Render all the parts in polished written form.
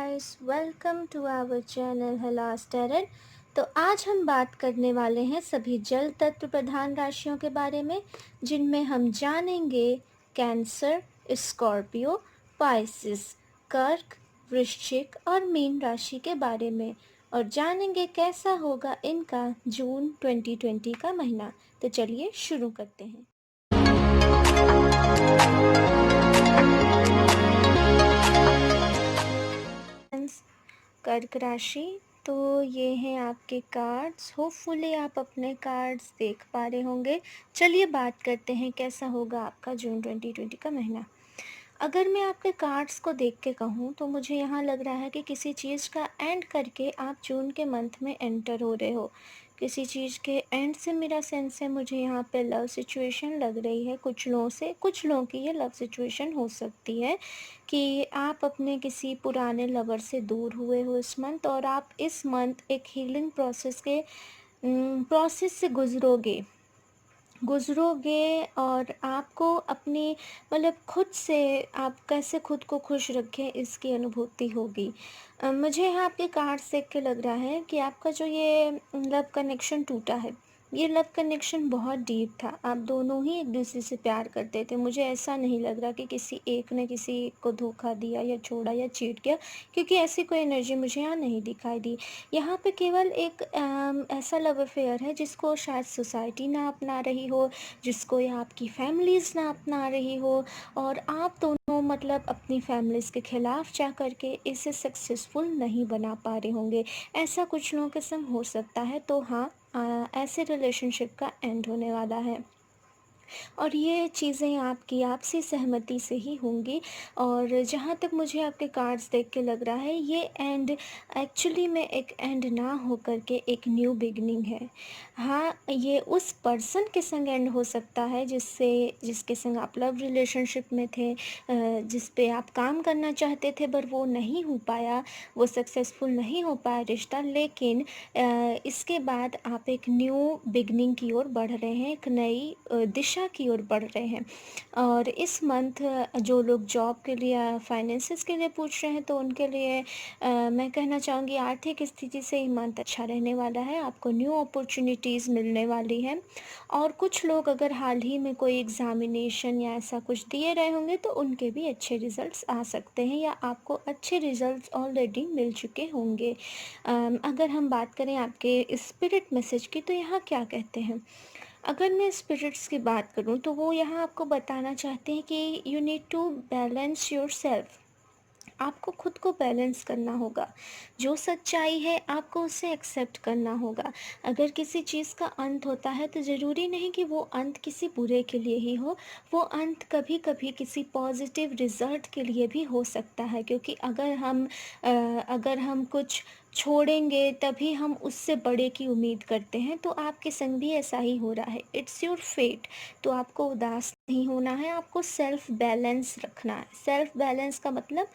Guys, welcome to our channel Helas Tarot. तो आज हम बात करने वाले हैं सभी जल तत्व प्रधान राशियों के बारे में, जिनमें हम जानेंगे कैंसर, स्कॉर्पियो, पाइसिस, कर्क, वृश्चिक और मीन राशि के बारे में, और जानेंगे कैसा होगा इनका जून 2020 का महीना। तो चलिए शुरू करते हैं। कर्क राशि, तो ये हैं आपके कार्ड्स। होपफुली आप अपने कार्ड्स देख पा रहे होंगे। चलिए बात करते हैं कैसा होगा आपका जून 2020 का महीना। अगर मैं आपके कार्ड्स को देख के कहूँ तो मुझे यहाँ लग रहा है कि किसी चीज़ का एंड करके आप जून के मंथ में एंटर हो रहे हो। किसी चीज़ के एंड से मेरा सेंस है, मुझे यहाँ पे लव सिचुएशन लग रही है कुछ लोगों की ये लव सिचुएशन हो सकती है कि आप अपने किसी पुराने लवर से दूर हुए हो इस मंथ, और आप इस मंथ एक हीलिंग प्रोसेस से गुज़रोगे और आपको अपनी मतलब खुद से आप कैसे खुद को खुश रखें इसकी अनुभूति होगी। मुझे यहाँ आपके कार्ड्स देख के लग रहा है कि आपका जो ये लव कनेक्शन टूटा है, ये लव कनेक्शन बहुत डीप था। आप दोनों ही एक दूसरे से प्यार करते थे। मुझे ऐसा नहीं लग रहा कि किसी एक ने किसी एक को धोखा दिया या छोड़ा या चीट किया, क्योंकि ऐसी कोई एनर्जी मुझे यहाँ नहीं दिखाई दी। यहाँ पे केवल एक ऐसा लव अफेयर है जिसको शायद सोसाइटी ना अपना रही हो, जिसको या आपकी फैमिलीज़ ना अपना रही हो, और आप दोनों मतलब अपनी फैमिलीज़ के ख़िलाफ़ जा कर के इसे सक्सेसफुल नहीं बना पा रहे होंगे। ऐसा कुछ लोगों के संग हो सकता है। तो हाँ, ऐसे रिलेशनशिप का एंड होने वाला है, और ये चीज़ें आपकी आपसी सहमति से ही होंगी। और जहाँ तक मुझे आपके कार्ड्स देख के लग रहा है, ये एंड एक्चुअली में एक एंड ना हो कर के एक न्यू बिगनिंग है। हाँ, ये उस पर्सन के संग एंड हो सकता है जिसके संग आप लव रिलेशनशिप में थे, जिस पे आप काम करना चाहते थे पर वो नहीं हो पाया, वो सक्सेसफुल नहीं हो पाया रिश्ता। लेकिन इसके बाद आप एक न्यू बिगनिंग की ओर बढ़ रहे हैं, एक नई दिशा की ओर बढ़ रहे हैं। और इस मंथ जो लोग जॉब के लिए या फाइनेंसेस के लिए पूछ रहे हैं, तो उनके लिए मैं कहना चाहूँगी आर्थिक स्थिति से ये मंथ अच्छा रहने वाला है। आपको न्यू अपॉर्चुनिटीज़ मिलने वाली हैं। और कुछ लोग अगर हाल ही में कोई एग्ज़ामिनेशन या ऐसा कुछ दिए रहे होंगे, तो उनके भी अच्छे रिज़ल्ट्स आ सकते हैं, या आपको अच्छे रिज़ल्ट्स ऑलरेडी मिल चुके होंगे। अगर हम बात करें आपके स्पिरिट मैसेज की, तो यहाँ क्या कहते हैं? अगर मैं स्पिरिट्स की बात करूँ तो वो यहाँ आपको बताना चाहते हैं कि you need to balance yourself. आपको खुद को बैलेंस करना होगा। जो सच्चाई है आपको उसे एक्सेप्ट करना होगा। अगर किसी चीज़ का अंत होता है तो ज़रूरी नहीं कि वो अंत किसी बुरे के लिए ही हो। वो अंत कभी कभी किसी पॉजिटिव रिज़ल्ट के लिए भी हो सकता है, क्योंकि अगर हम कुछ छोड़ेंगे तभी हम उससे बड़े की उम्मीद करते हैं। तो आपके संग भी ऐसा ही हो रहा है। It's your fate. तो आपको उदास नहीं होना है, आपको सेल्फ बैलेंस रखना है। सेल्फ बैलेंस का मतलब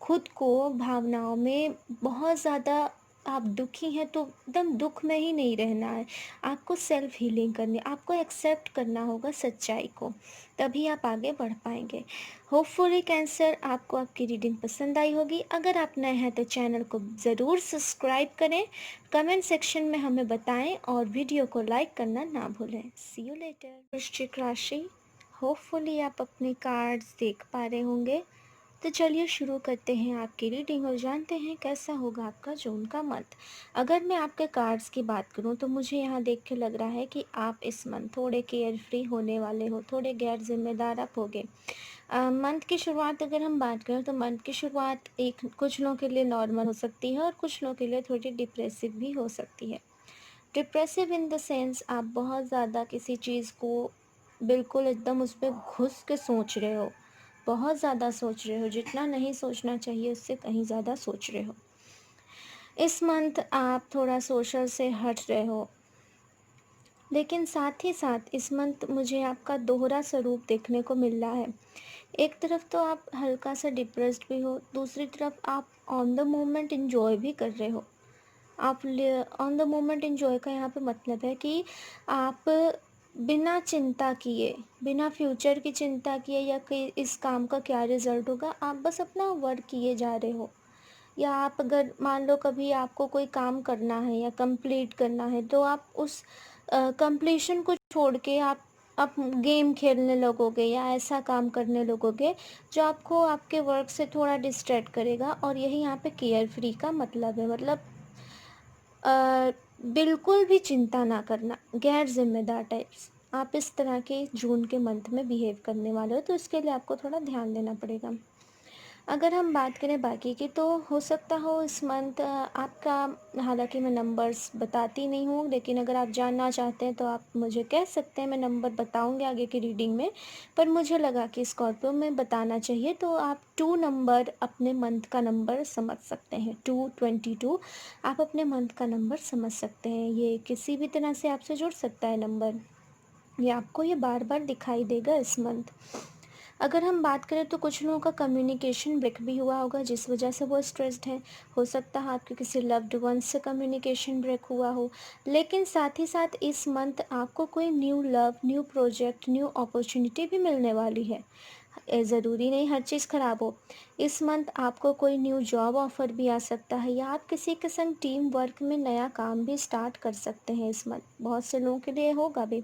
खुद को भावनाओं में बहुत ज़्यादा आप दुखी हैं तो एकदम दुख में ही नहीं रहना है। आपको सेल्फ हीलिंग करनी, आपको एक्सेप्ट करना होगा सच्चाई को, तभी आप आगे बढ़ पाएंगे। होपफुली कैंसर, आपको आपकी रीडिंग पसंद आई होगी। अगर आप नए हैं तो चैनल को ज़रूर सब्सक्राइब करें, कमेंट सेक्शन में हमें बताएं, और वीडियो को लाइक करना ना भूलें। सी यू लेटर। वृश्चिक राशि, होपफुली आप अपने कार्ड्स देख पा रहे होंगे। तो चलिए शुरू करते हैं आपकी रीडिंग और जानते हैं कैसा होगा आपका जून का मंथ। अगर मैं आपके कार्ड्स की बात करूं तो मुझे यहाँ देख के लग रहा है कि आप इस मंथ थोड़े केयर फ्री होने वाले हो, थोड़े गैर जिम्मेदार आप होगे। मंथ की शुरुआत अगर हम बात करें तो मंथ की शुरुआत एक कुछ लोगों के लिए नॉर्मल हो सकती है और कुछ लोगों के लिए थोड़ी डिप्रेसिव भी हो सकती है। डिप्रेसिव इन द सेंस, आप बहुत ज़्यादा किसी चीज़ को बिल्कुल एकदम उस पर घुस के सोच रहे हो, बहुत ज़्यादा सोच रहे हो, जितना नहीं सोचना चाहिए उससे कहीं ज़्यादा सोच रहे हो। इस मंथ आप थोड़ा सोशल से हट रहे हो, लेकिन साथ ही साथ इस मंथ मुझे आपका दोहरा स्वरूप देखने को मिल रहा है। एक तरफ तो आप हल्का सा डिप्रेस्ड भी हो, दूसरी तरफ आप ऑन द मोमेंट इंजॉय भी कर रहे हो। आप ऑन द मोमेंट इंजॉय का यहाँ पे मतलब है कि आप बिना चिंता किए, बिना फ्यूचर की चिंता किए या कि इस काम का क्या रिजल्ट होगा, आप बस अपना वर्क किए जा रहे हो। या आप अगर मान लो कभी आपको कोई काम करना है या कंप्लीट करना है, तो आप उस कंप्लीशन को छोड़ के आप गेम खेलने लगोगे या ऐसा काम करने लगोगे जो आपको आपके वर्क से थोड़ा डिस्ट्रैक्ट करेगा। और यही यहाँ पे केयर फ्री का मतलब है, मतलब बिल्कुल भी चिंता ना करना, गैर ज़िम्मेदार टाइप्स। आप इस तरह के जून के मंथ में बिहेव करने वाले हो, तो इसके लिए आपको थोड़ा ध्यान देना पड़ेगा। अगर हम बात करें बाकी की, तो हो सकता हो इस मंथ आपका, हालांकि मैं नंबर्स बताती नहीं हूँ, लेकिन अगर आप जानना चाहते हैं तो आप मुझे कह सकते हैं, मैं नंबर बताऊँगी आगे की रीडिंग में। पर मुझे लगा कि स्कॉर्पियो में बताना चाहिए, तो आप 2 नंबर अपने मंथ का नंबर समझ सकते हैं। 222 आप अपने मंथ का नंबर समझ सकते हैं। ये किसी भी तरह से आपसे जुड़ सकता है नंबर, ये आपको ये बार बार दिखाई देगा इस मंथ। अगर हम बात करें तो कुछ लोगों का कम्युनिकेशन ब्रेक भी हुआ होगा, जिस वजह से वो स्ट्रेस्ड हैं। हो सकता है आपके किसी लव्ड वंस से कम्युनिकेशन ब्रेक हुआ हो। लेकिन साथ ही साथ इस मंथ आपको कोई new love, new project, new opportunity भी मिलने वाली है। ज़रूरी नहीं हर चीज़ ख़राब हो। इस मंथ आपको कोई न्यू जॉब ऑफ़र भी आ सकता है, या आप किसी के संग टीम वर्क में नया काम भी स्टार्ट कर सकते हैं इस मंथ। बहुत से लोगों के लिए होगा भी।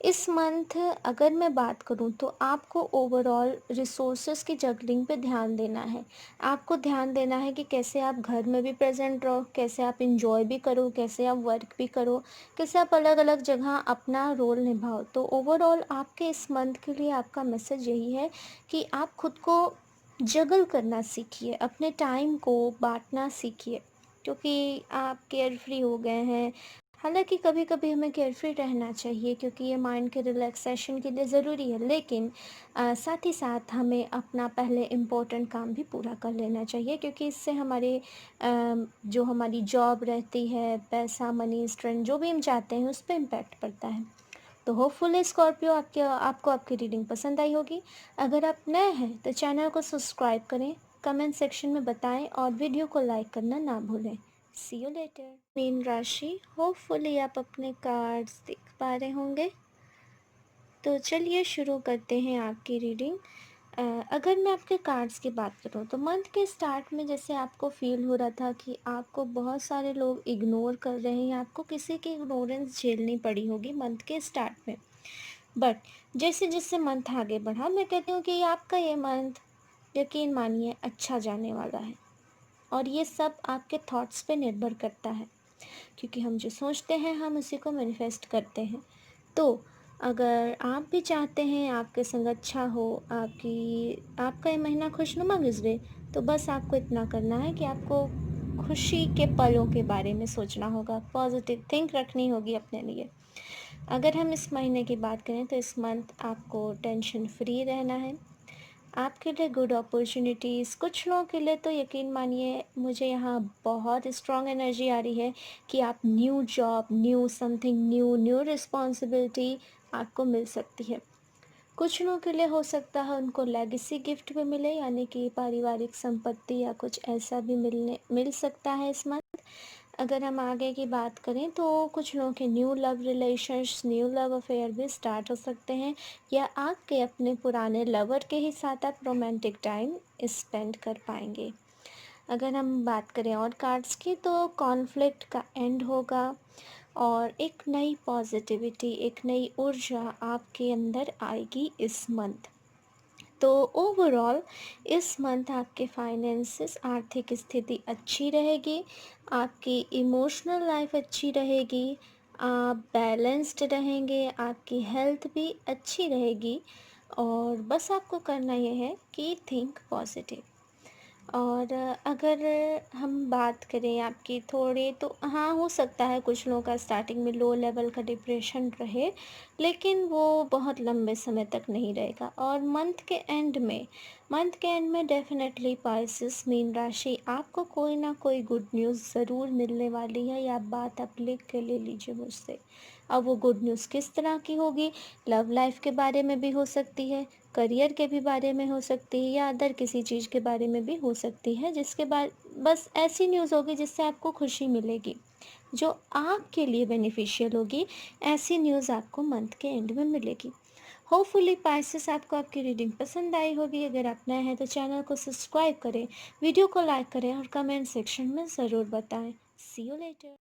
इस मंथ अगर मैं बात करूँ तो आपको ओवरऑल रिसोर्सेज की जगलिंग पे ध्यान देना है। आपको ध्यान देना है कि कैसे आप घर में भी प्रेजेंट रहो, कैसे आप इंजॉय भी करो, कैसे आप वर्क भी करो, कैसे आप अलग अलग जगह अपना रोल निभाओ। तो ओवरऑल आपके इस मंथ के लिए आपका मैसेज यही है कि आप खुद को जगल करना सीखिए, अपने टाइम को बांटना सीखिए, क्योंकि आप केयर फ्री हो गए हैं। हालाँकि कभी-कभी हमें केयरफ्री रहना चाहिए, क्योंकि ये माइंड के रिलैक्सेशन के लिए ज़रूरी है, लेकिन साथ ही साथ हमें अपना पहले इम्पोर्टेंट काम भी पूरा कर लेना चाहिए, क्योंकि इससे हमारे जो हमारी जॉब रहती है, पैसा, मनी, स्ट्रेंथ जो भी हम चाहते हैं, उस पे इम्पैक्ट पड़ता है। तो होपफुली स्कॉर्पियो आपको आपकी रीडिंग पसंद आई होगी। अगर आप नए हैं तो चैनल को सब्सक्राइब करें, कमेंट सेक्शन में बताएं और वीडियो को लाइक करना ना भूलें। सी यू लेटर। मीन राशि, होपफुली आप अपने कार्ड्स देख पा रहे होंगे। तो चलिए शुरू करते हैं आपकी रीडिंग। अगर मैं आपके कार्ड्स की बात करूँ तो मंथ के स्टार्ट में जैसे आपको फील हो रहा था कि आपको बहुत सारे लोग इग्नोर कर रहे हैं, या आपको किसी की इग्नोरेंस झेलनी पड़ी होगी मंथ के स्टार्ट में। बट जैसे जैसे मंथ आगे बढ़ा, मैं कहती हूँ कि आपका ये मंथ, यकीन मानिए, अच्छा जाने वाला है। और ये सब आपके थॉट्स पे निर्भर करता है, क्योंकि हम जो सोचते हैं हम उसी को मैनिफेस्ट करते हैं। तो अगर आप भी चाहते हैं आपके संग अच्छा हो, आपका ये महीना खुशनुमा गुजरे, तो बस आपको इतना करना है कि आपको खुशी के पलों के बारे में सोचना होगा, पॉजिटिव थिंक रखनी होगी अपने लिए। अगर हम इस महीने की बात करें तो इस मंथ आपको टेंशन फ्री रहना है। आपके लिए गुड अपॉर्चुनिटीज़, कुछ लोगों के लिए तो यकीन मानिए मुझे यहाँ बहुत स्ट्रॉन्ग एनर्जी आ रही है कि आप new job, new something new, new responsibility आपको मिल सकती है। कुछ लोगों के लिए हो सकता है उनको लेगेसी गिफ्ट भी मिले, यानी कि पारिवारिक संपत्ति या कुछ ऐसा भी मिल सकता है इस मंथ। अगर हम आगे की बात करें तो कुछ लोगों के new love relations, new love affair भी स्टार्ट हो सकते हैं, या आपके अपने पुराने लवर के ही साथ आप रोमांटिक टाइम स्पेंड कर पाएंगे। अगर हम बात करें और कार्ड्स की, तो कॉन्फ्लिक्ट का एंड होगा और एक नई पॉजिटिविटी, एक नई ऊर्जा आपके अंदर आएगी इस मंथ। तो ओवरऑल इस मंथ आपके फाइनेंसेस, आर्थिक स्थिति अच्छी रहेगी, आपकी इमोशनल लाइफ अच्छी रहेगी, आप बैलेंस्ड रहेंगे, आपकी हेल्थ भी अच्छी रहेगी। और बस आपको करना ये है कि थिंक पॉजिटिव। और अगर हम बात करें आपकी थोड़ी, तो हाँ, हो सकता है कुछ लोगों का स्टार्टिंग में लो लेवल का डिप्रेशन रहे, लेकिन वो बहुत लंबे समय तक नहीं रहेगा। और मंथ के एंड में डेफिनेटली पाइसेस, मीन राशि, आपको कोई ना कोई गुड न्यूज़ ज़रूर मिलने वाली है, या बात आप लिख के ले लीजिए मुझसे। अब वो गुड न्यूज़ किस तरह की होगी, लव लाइफ के बारे में भी हो सकती है, करियर के भी बारे में हो सकती है, या अदर किसी चीज़ के बारे में भी हो सकती है, जिसके बाद बस ऐसी न्यूज़ होगी जिससे आपको खुशी मिलेगी, जो आपके लिए बेनिफिशियल होगी। ऐसी न्यूज़ आपको मंथ के एंड में मिलेगी। होपफुली पाइसेस आपको आपकी रीडिंग पसंद आई होगी। अगर आप नए हैं तो चैनल को सब्सक्राइब करें, वीडियो को लाइक करें और कमेंट सेक्शन में ज़रूर बताएं। सी यू लेटर।